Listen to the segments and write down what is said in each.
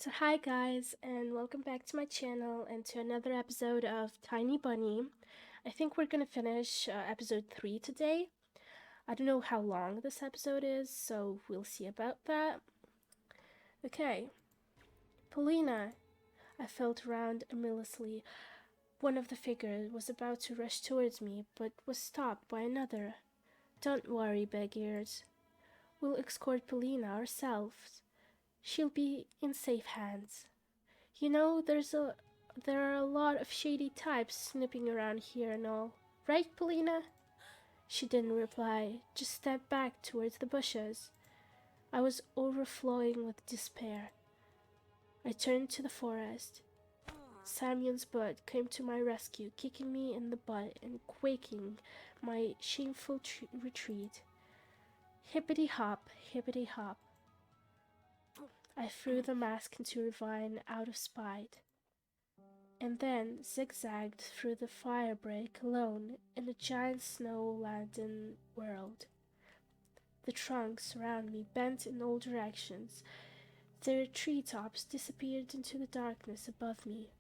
So hi guys, and welcome back to my channel and to another episode of Tiny Bunny. I think we're gonna finish episode 3 today. I don't know how long this episode is, so we'll see about that. Okay, Polina. I felt around aimlessly. One of the figures was about to rush towards me, but was stopped by another. Don't worry, Big Ears. We'll escort Polina ourselves. She'll be in safe hands. You know, there are a lot of shady types snooping around here and all. Right, Polina? She didn't reply, just stepped back towards the bushes. I was overflowing with despair. I turned to the forest. Samuel's butt came to my rescue, kicking me in the butt and quaking my shameful retreat. Hippity hop, hippity hop. I threw the mask into a ravine out of spite, and then zigzagged through the firebreak alone in a giant snow-laden world. The trunks around me bent in all directions. Their treetops disappeared into the darkness above me.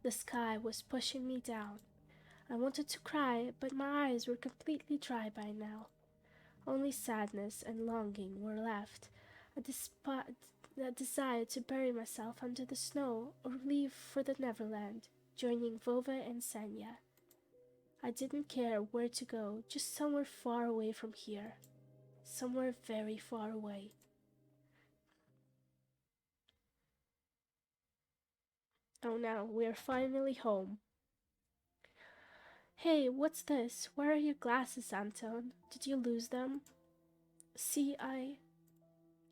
The sky was pushing me down. I wanted to cry, but my eyes were completely dry by now. Only sadness and longing were left, a desire to bury myself under the snow or leave for the Neverland, joining Vova and Senya. I didn't care where to go, just somewhere far away from here. Somewhere very far away. Oh, now we're finally home. Hey, what's this? Where are your glasses, Anton? Did you lose them? See,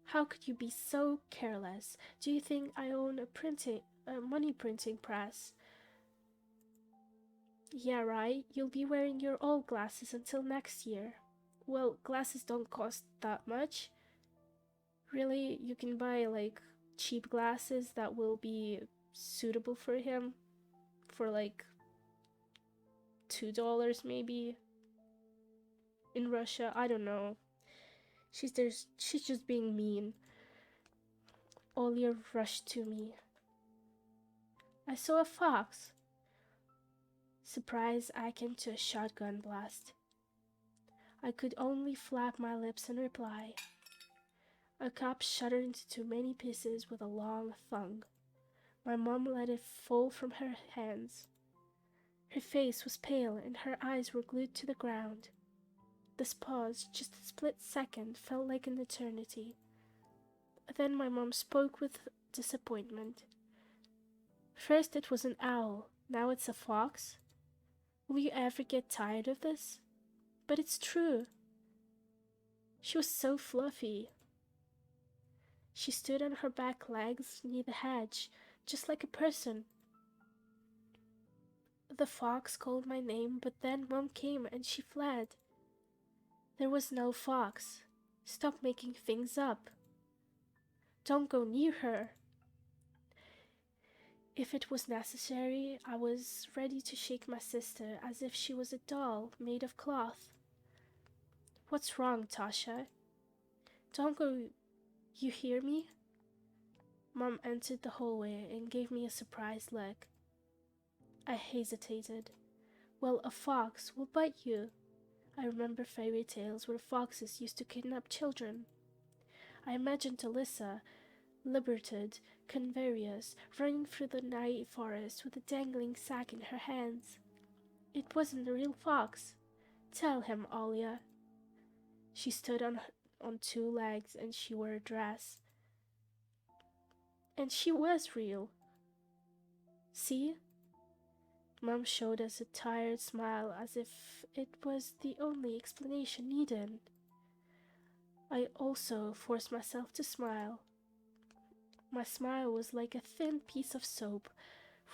How could you be so careless? Do you think I own a money printing press? Yeah, right. You'll be wearing your old glasses until next year. Well, glasses don't cost that much. Really, you can buy like cheap glasses that will be suitable for him for like $2 maybe. In Russia, I don't know. She's just being mean. Olia rushed to me. I saw a fox. Surprise akin to a shotgun blast. I could only flap my lips in reply. A cup shattered into too many pieces with a long thunk. My mom let it fall from her hands. Her face was pale and her eyes were glued to the ground. This pause, just a split second, felt like an eternity. Then my mom spoke with disappointment. First it was an owl, now it's a fox. Will you ever get tired of this? But it's true. She was so fluffy. She stood on her back legs near the hedge, just like a person. The fox called my name, but then Mom came and she fled. There was no fox. Stop making things up. Don't go near her. If it was necessary, I was ready to shake my sister as if she was a doll made of cloth. What's wrong, Tasha? Don't go. You hear me? Mom entered the hallway and gave me a surprised look. I hesitated. Well, a fox will bite you. I remember fairy tales where foxes used to kidnap children. I imagined Alyssa, liberated, convarious, running through the night forest with a dangling sack in her hands. It wasn't a real fox. Tell him, Alia. She stood on two legs and she wore a dress. And she was real. See? Mom showed us a tired smile as if it was the only explanation needed. I also forced myself to smile. My smile was like a thin piece of soap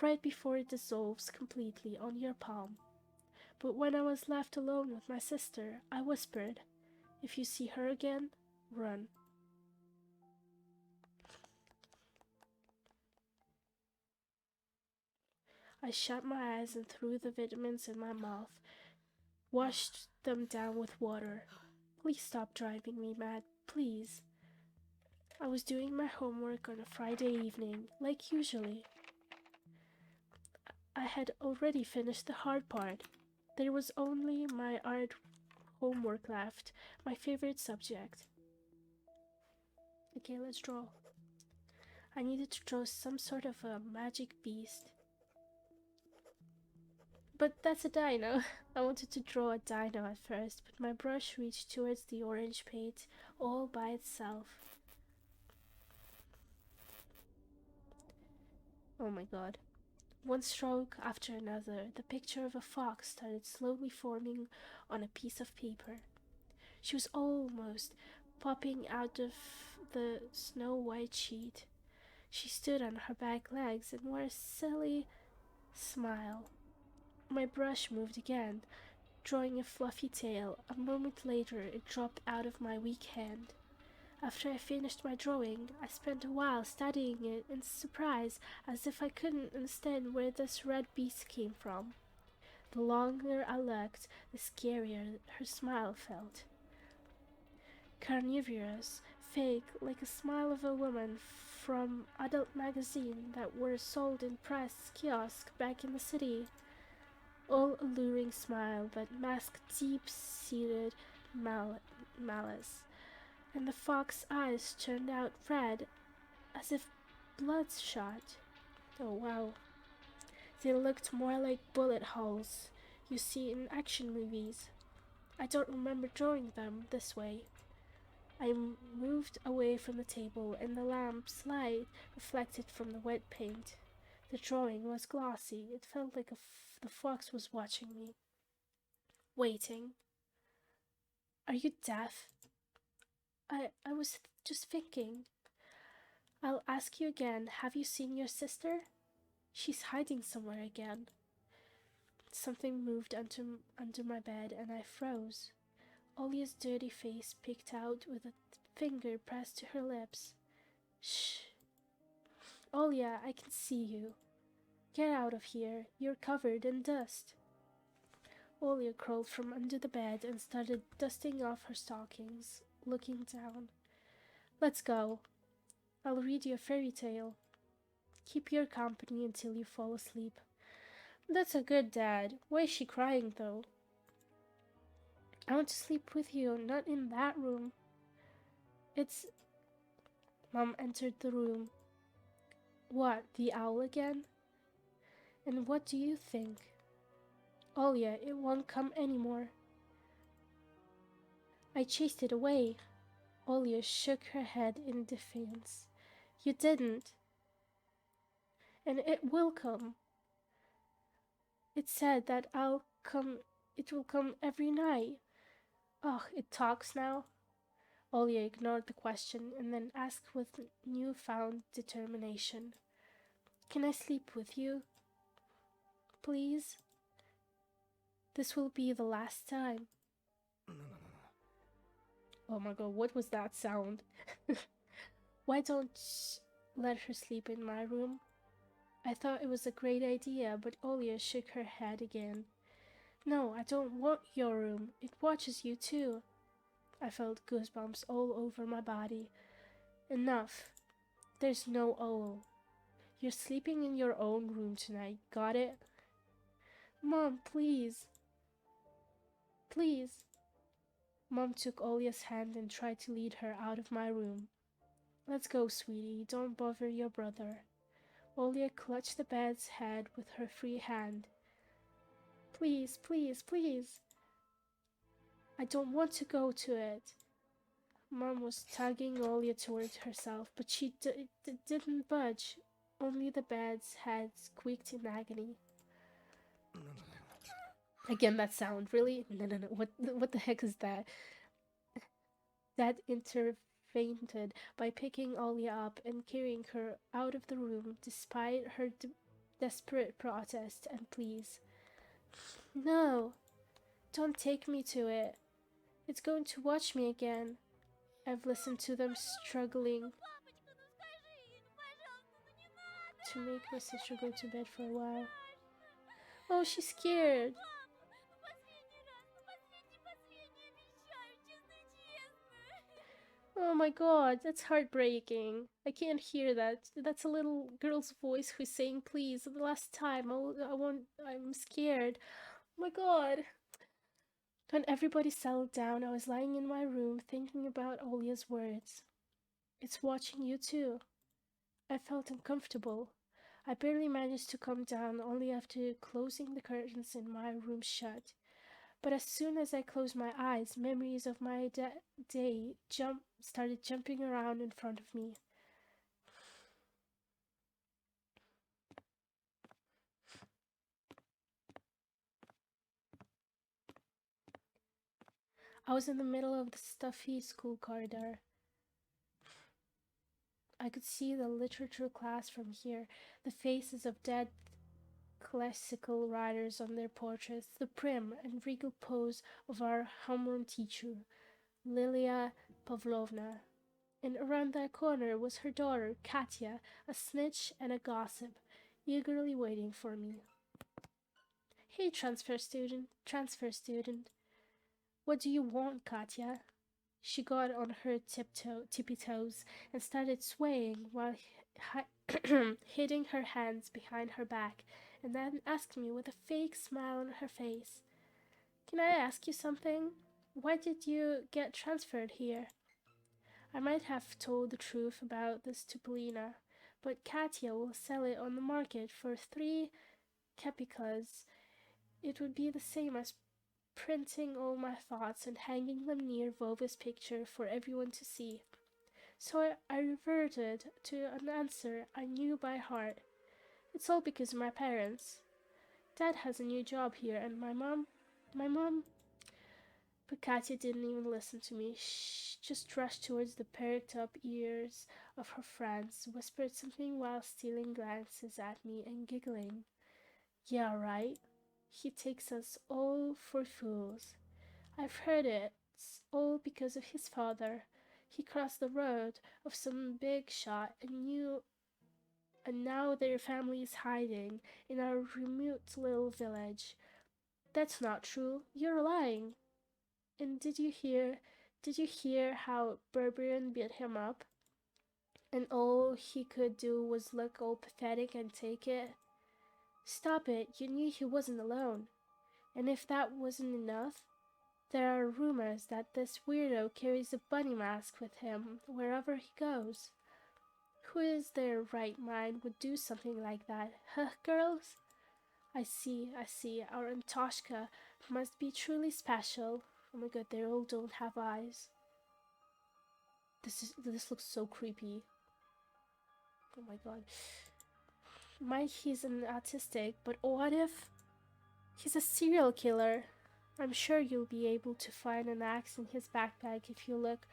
right before it dissolves completely on your palm. But when I was left alone with my sister, I whispered, "If you see her again, run." I shut my eyes and threw the vitamins in my mouth, washed them down with water. Please stop driving me mad, please. I was doing my homework on a Friday evening, like usually. I had already finished the hard part. There was only my art homework left, my favorite subject. Okay, let's draw. I needed to draw some sort of a magic beast. But that's a dino. I wanted to draw a dino at first, but my brush reached towards the orange paint all by itself. Oh my god. One stroke after another, the picture of a fox started slowly forming on a piece of paper. She was almost popping out of the snow-white sheet. She stood on her back legs and wore a silly smile. My brush moved again, drawing a fluffy tail. A moment later, it dropped out of my weak hand. After I finished my drawing, I spent a while studying it in surprise, as if I couldn't understand where this red beast came from. The longer I looked, the scarier her smile felt. Carnivorous, fake, like a smile of a woman from adult magazine that were sold in press kiosk back in the city. All alluring smile, but masked deep-seated malice. And the fox's eyes turned out red, as if bloodshot. Oh wow. They looked more like bullet holes you see in action movies. I don't remember drawing them this way. I moved away from the table, and the lamp's light reflected from the wet paint. The drawing was glossy. It felt like the fox was watching me. Waiting. Are you deaf? I was just thinking. I'll ask you again. Have you seen your sister? She's hiding somewhere again. Something moved under my bed, and I froze. Olia's dirty face peeked out with a finger pressed to her lips. Shh. Olia, I can see you. Get out of here. You're covered in dust. Olia crawled from under the bed and started dusting off her stockings, looking down. Let's go. I'll read you a fairy tale. Keep your company until you fall asleep. That's a good dad. Why is she crying, though? I want to sleep with you, not in that room. It's... Mom entered the room. What, the owl again? And what do you think? Olia, it won't come anymore. I chased it away. Olia shook her head in defiance. You didn't. And it will come. It said that it will come every night. Ugh, it talks now. Olia ignored the question and then asked with newfound determination. Can I sleep with you? Please? This will be the last time. Oh my god, what was that sound? Why don't let her sleep in my room? I thought it was a great idea, but Olia shook her head again. No, I don't want your room. It watches you too. I felt goosebumps all over my body. Enough. There's no owl. You're sleeping in your own room tonight, got it? Mom, please. Please. Mom took Olia's hand and tried to lead her out of my room. Let's go, sweetie. Don't bother your brother. Olia clutched the bed's head with her free hand. Please, please, please. I don't want to go to it. Mom was tugging Olia towards herself, but she didn't budge. Only the bed's head squeaked in agony. Again, that sound, really? No. What the heck is that? Dad intervened by picking Olia up and carrying her out of the room, despite her desperate protest and pleas. No, don't take me to it. It's going to watch me again. I've listened to them struggling to make my sister go to bed for a while. Oh, she's scared. Oh my god, that's heartbreaking. I can't hear that. That's a little girl's voice who's saying, please, the last time, I won't, I'm scared. Oh my god. When everybody settled down, I was lying in my room thinking about Olia's words. It's watching you too. I felt uncomfortable. I barely managed to calm down only after closing the curtains in my room shut. But as soon as I closed my eyes, memories of my day started jumping around in front of me. I was in the middle of the stuffy school corridor. I could see the literature class from here, the faces of dead classical writers on their portraits, the prim and regal pose of our homeroom teacher, Lilia Pavlovna. And around that corner was her daughter, Katya, a snitch and a gossip, eagerly waiting for me. Hey, transfer student, what do you want, Katya? She got on her tippy toes and started swaying while hitting her hands behind her back, and then asked me with a fake smile on her face, can I ask you something? Why did you get transferred here? I might have told the truth about this to Polina, but Katya will sell it on the market for 3 kopeckas. It would be the same as printing all my thoughts and hanging them near Vova's picture for everyone to see. So I reverted to an answer I knew by heart. It's all because of my parents. Dad has a new job here, and my mom. But Katya didn't even listen to me. She just rushed towards the perked up ears of her friends, whispered something while stealing glances at me and giggling. Yeah, right. He takes us all for fools. I've heard it's all because of his father. He crossed the road of some big shot and now their family is hiding in our remote little village. That's not true. You're lying. And did you hear how Berberin beat him up? And all he could do was look all pathetic and take it? Stop it, you knew he wasn't alone. And if that wasn't enough, there are rumors that this weirdo carries a bunny mask with him wherever he goes. Who is their right mind would do something like that, huh, girls? I see. Our Antoshka must be truly special. Oh my god, they all don't have eyes. This looks so creepy. Oh my god. Mike, he's an autistic, but what if he's a serial killer? I'm sure you'll be able to find an axe in his backpack if you look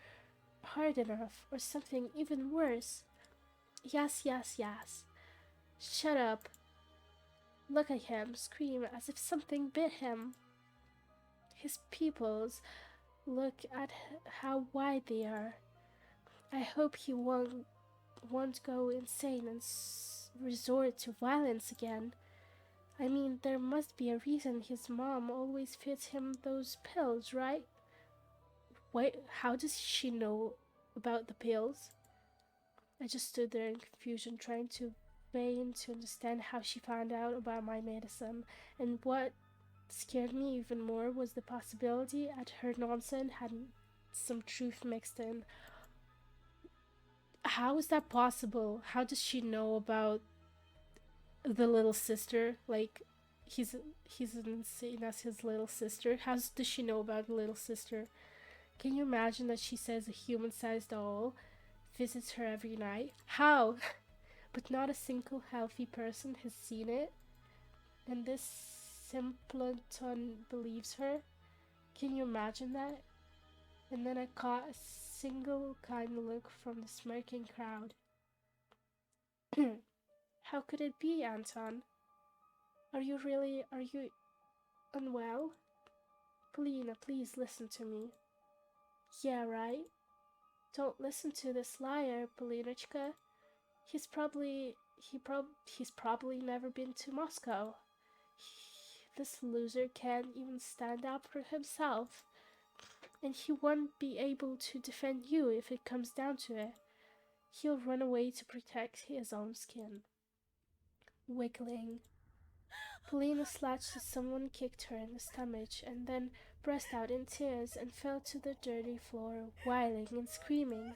hard enough, or something even worse. Yes. Shut up. Look at him, scream as if something bit him. His pupils, look at how wide they are. I hope he won't go insane and resort to violence again. I mean, there must be a reason his mom always feeds him those pills, right? Wait, how does she know about the pills? I just stood there in confusion, trying to vain to understand how she found out about my medicine, and what scared me even more was the possibility that her nonsense had some truth mixed in. How is that possible? How does she know about the little sister? Like, he's insane as his little sister. How does she know about the little sister? Can you imagine that she says a human-sized doll visits her every night? How? But not a single healthy person has seen it, and this simpleton believes her. Can you imagine that? And then I caught a single kind look from the smirking crowd. How could it be, Anton? Are you unwell? Polina, please listen to me. Yeah, right? Don't listen to this liar, Polinochka. He's probably never been to Moscow. This loser can't even stand up for himself. and he won't be able to defend you if it comes down to it. He'll run away to protect his own skin. Wiggling. Polina slashed as someone kicked her in the stomach and then burst out in tears and fell to the dirty floor, wailing and screaming.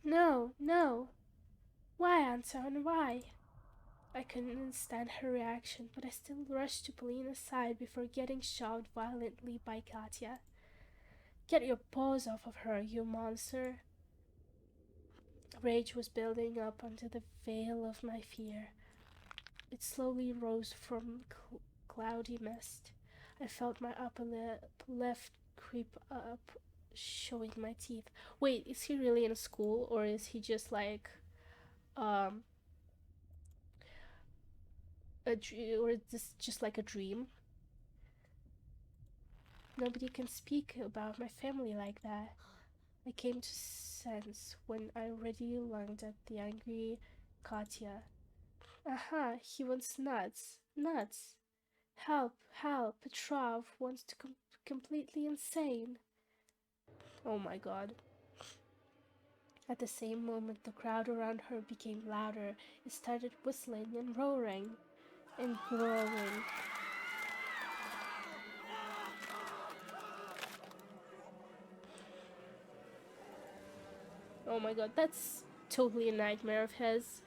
No, no! Why, Anton, why? I couldn't understand her reaction, but I still rushed to Polina's side before getting shoved violently by Katya. Get your paws off of her, you monster! Rage was building up under the veil of my fear. It slowly rose from cloudy mist. I felt my upper left creep up, showing my teeth. Wait, is he really in school, or is he just like, um, or is this just like a dream? Nobody can speak about my family like that. I came to sense when I already lunged at the angry Katya. Aha, he wants nuts. Nuts. Help, help, Petrov wants to completely insane. Oh my god. At the same moment, the crowd around her became louder. It started whistling and roaring and growling. Oh my god, that's totally a nightmare of his.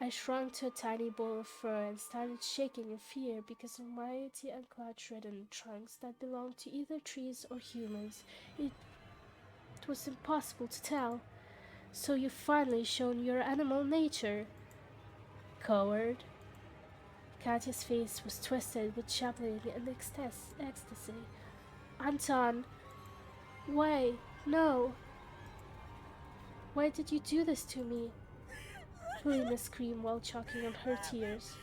I shrunk to a tiny ball of fur and started shaking in fear because of mighty and cloud-ridden trunks that belonged to either trees or humans. It was impossible to tell. So you've finally shown your animal nature. Coward. Katya's face was twisted with chattering and ecstasy. Anton! Why? No! Why did you do this to me? Helena screamed while choking on her tears.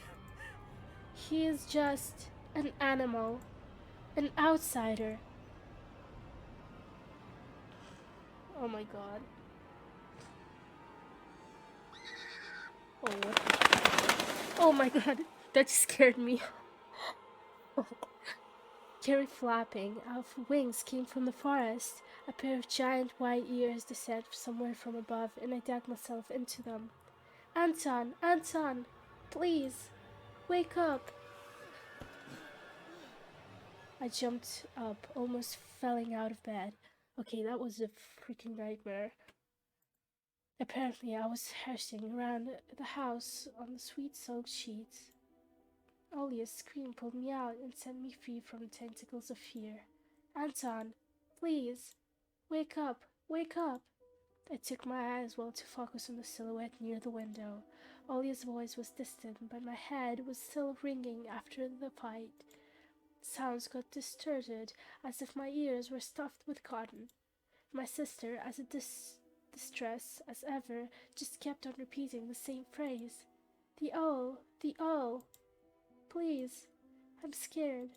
He is just an animal. An outsider. Oh my god. Oh, what? Oh my god. That scared me. Carrie flapping of wings came from the forest. A pair of giant white ears descended somewhere from above, and I dug myself into them. Anton! Anton! Please! Wake up! I jumped up, almost falling out of bed. Okay, that was a freaking nightmare. Apparently, I was hashing around the house on the sweet-soaked sheets. Olia's scream pulled me out and set me free from the tentacles of fear. Anton, please, wake up, wake up! I took my eyes well to focus on the silhouette near the window. Olia's voice was distant, but my head was still ringing after the fight. Sounds got distorted, as if my ears were stuffed with cotton. My sister, as distressed as ever, just kept on repeating the same phrase. The owl, please, I'm scared.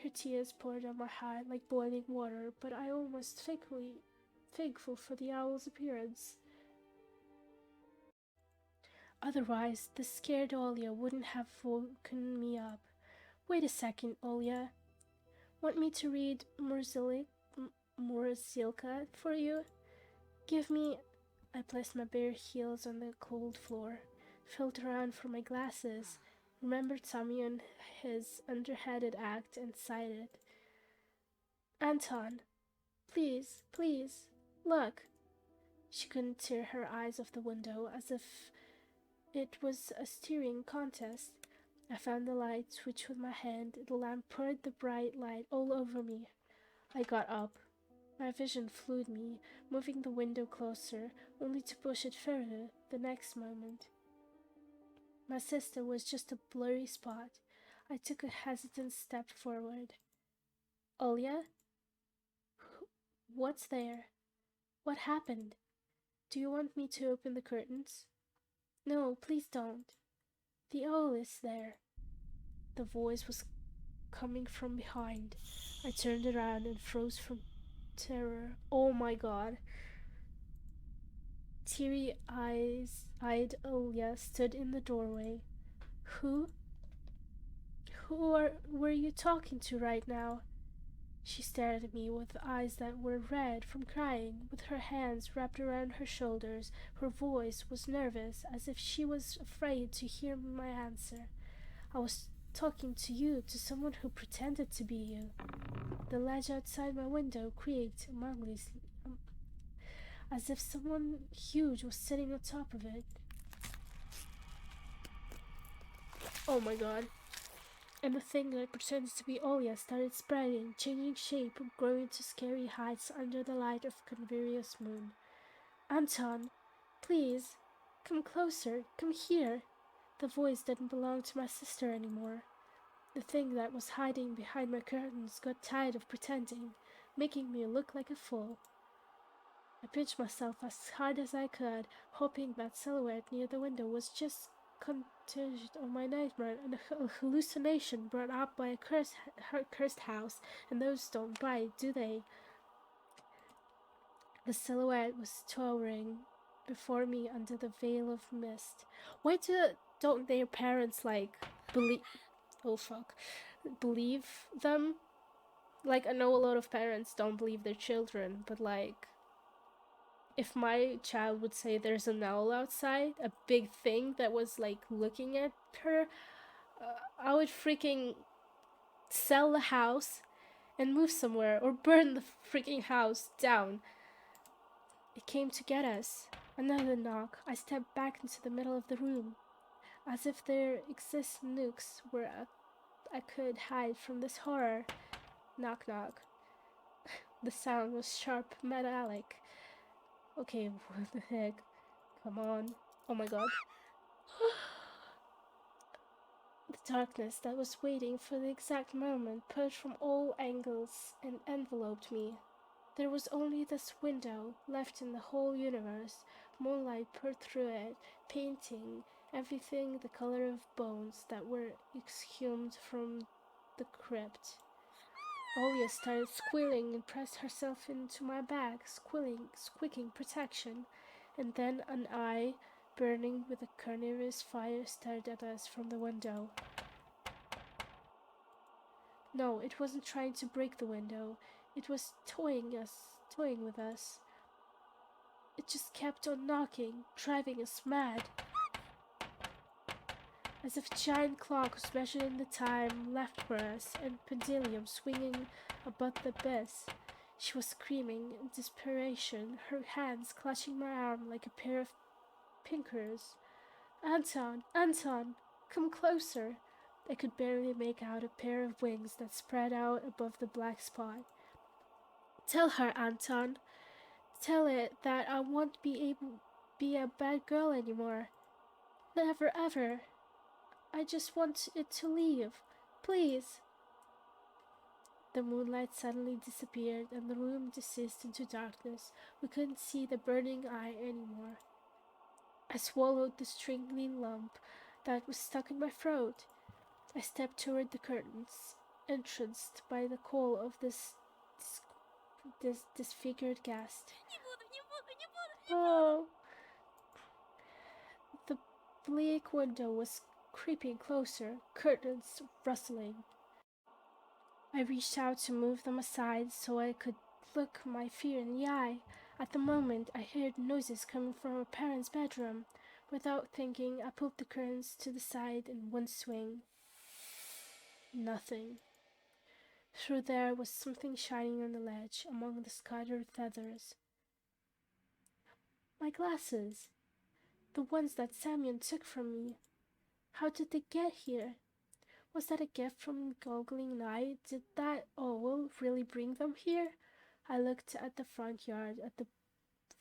Her tears poured on my heart like boiling water, but I almost thankful for the owl's appearance. Otherwise, the scared Olia wouldn't have woken me up. Wait a second, Olia. Want me to read Murzilka for you? Give me... I placed my bare heels on the cold floor, felt around for my glasses, remembered Tommy and his underhanded act, and sighed. Anton, please, please, look. She couldn't tear her eyes off the window, as if it was a steering contest. I found the light switch with my hand. The lamp poured the bright light all over me. I got up. My vision flew me, moving the window closer, only to push it further the next moment. My sister was just a blurry spot. I took a hesitant step forward. Olya? What's there? What happened? Do you want me to open the curtains? No, please don't. The owl is there. The voice was coming from behind. I turned around and froze from terror. Oh my god. Teary-eyed Olya stood in the doorway. Who? Who were you talking to right now? She stared at me with eyes that were red from crying, with her hands wrapped around her shoulders. Her voice was nervous, as if she was afraid to hear my answer. I was talking to you, to someone who pretended to be you. The ledge outside my window creaked as if someone huge was sitting on top of it. Oh my god. And the thing that pretended to be Olia started spreading, changing shape, growing to scary heights under the light of Converious moon. Anton, please, come closer, come here. The voice didn't belong to my sister anymore. The thing that was hiding behind my curtains got tired of pretending, making me look like a fool. I pinched myself as hard as I could, hoping that silhouette near the window was just contingent on my nightmare and a hallucination brought up by a cursed house, and those don't bite, do they? The silhouette was towering before me under the veil of mist. Why don't their parents believe? Oh fuck, believe them? Like, I know a lot of parents don't believe their children, but like, if my child would say there's an owl outside, a big thing that was like looking at her, I would freaking sell the house and move somewhere or burn the freaking house down. It came to get us. Another knock. I stepped back into the middle of the room, as if there exist nooks where I could hide from this horror. Knock knock. The sound was sharp, metallic. Okay, what the heck? Come on. Oh my god. The darkness that was waiting for the exact moment pushed from all angles and enveloped me. There was only this window left in the whole universe. Moonlight poured through it, painting everything the color of bones that were exhumed from the crypt. Olia started squealing and pressed herself into my back, squeaking protection, and then an eye, burning with a carnivorous fire, stared at us from the window. No, it wasn't trying to break the window. It was toying with us. It just kept on knocking, driving us mad. As if a giant clock was measuring the time left for us, and pendulum swinging above the abyss. She was screaming in desperation, her hands clutching my arm like a pair of pincers. Anton! Anton! Come closer! I could barely make out a pair of wings that spread out above the black spot. Tell her, Anton. Tell it that I won't be a bad girl anymore. Never ever. I just want it to leave. Please. The moonlight suddenly disappeared and the room descended into darkness. We couldn't see the burning eye anymore. I swallowed the strangling lump that was stuck in my throat. I stepped toward the curtains, entranced by the call of this disfigured guest. Oh! The bleak window was creeping closer, curtains rustling. I reached out to move them aside so I could look my fear in the eye. At the moment, I heard noises coming from my parents' bedroom. Without thinking, I pulled the curtains to the side in one swing. Nothing. Through there was something shining on the ledge among the scattered feathers. My glasses! The ones that Semyon took from me. How did they get here? Was that a gift from Goggling Night? Did that owl really bring them here? I looked at the front yard, at the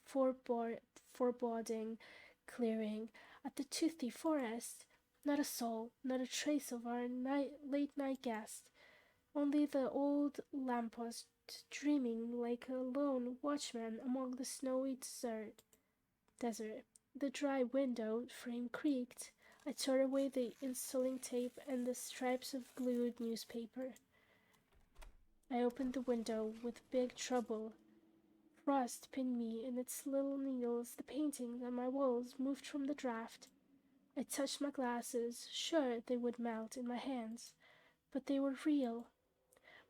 foreboding clearing, at the toothy forest. Not a soul, not a trace of our late-night guest. Only the old lamppost dreaming like a lone watchman among the snowy desert. The dry window frame creaked. I tore away the installing tape and the strips of glued newspaper. I opened the window with big trouble. Frost pinned me in its little needles. The paintings on my walls moved from the draft. I touched my glasses, sure they would melt in my hands, but they were real.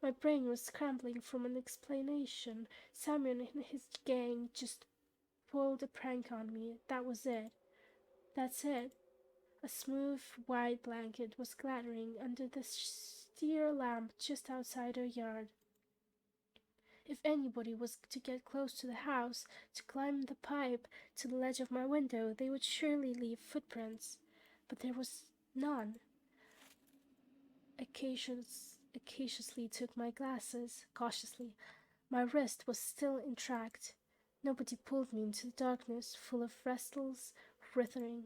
My brain was scrambling from an explanation. Samuel and his gang just pulled a prank on me. That was it. That's it. A smooth, white blanket was clattering under the steer lamp just outside our yard. If anybody was to get close to the house, to climb the pipe to the ledge of my window, they would surely leave footprints. But there was none. I cautiously took my glasses, cautiously. My wrist was still intact. Nobody pulled me into the darkness, full of restless writhing.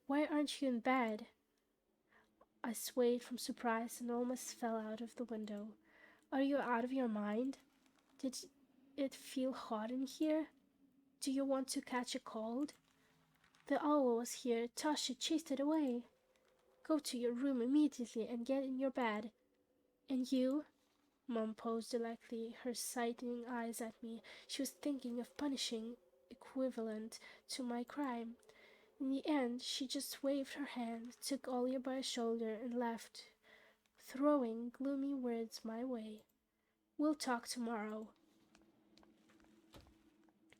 Why aren't you in bed? I swayed from surprise and almost fell out of the window. Are you out of your mind? Did it feel hot in here? Do you want to catch a cold? The owl was here. Tasha chased it away. Go to your room immediately and get in your bed. And you? Mom posed directly, her sighting eyes at me. She was thinking of punishing equivalent to my crime. In the end, she just waved her hand, took Ollie by a shoulder, and left, throwing gloomy words my way. We'll talk tomorrow.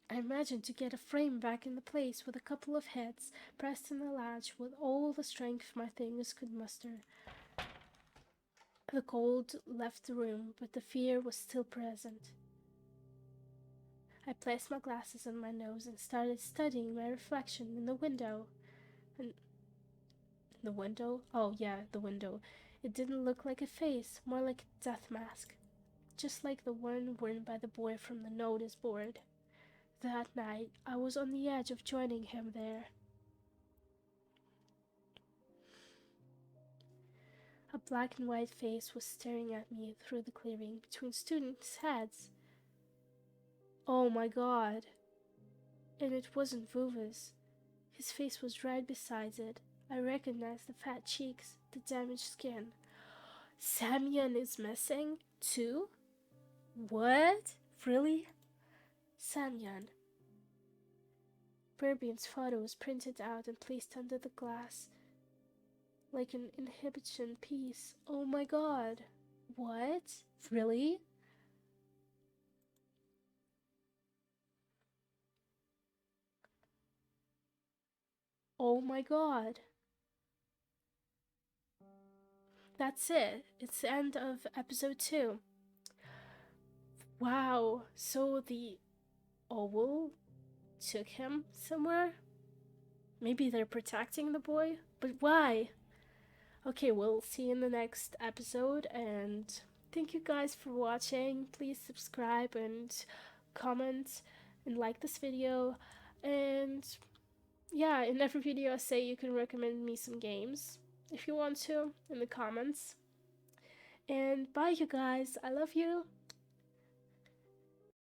I imagined to get a frame back in the place with a couple of heads pressed in the latch with all the strength my fingers could muster. The cold left the room, but the fear was still present. I placed my glasses on my nose and started studying my reflection in the window. And the window? Oh, yeah, the window. It didn't look like a face, more like a death mask, just like the one worn by the boy from the notice board. That night, I was on the edge of joining him there. A black and white face was staring at me through the clearing between students' heads. Oh my god! And it wasn't Vuva's. His face was right beside it. I recognized the fat cheeks, the damaged skin. Samyan is missing, too? What? Really? Samyan. Berbian's photo was printed out and placed under the glass, like an inhibition piece. Oh my god. What? Really? Oh my god. That's it. It's the end of episode 2. Wow. So the owl took him somewhere? Maybe they're protecting the boy? But why? Okay, we'll see you in the next episode, and thank you guys for watching. Please subscribe and comment and like this video. And yeah, in every video I say you can recommend me some games if you want to in the comments. And bye, you guys. I love you.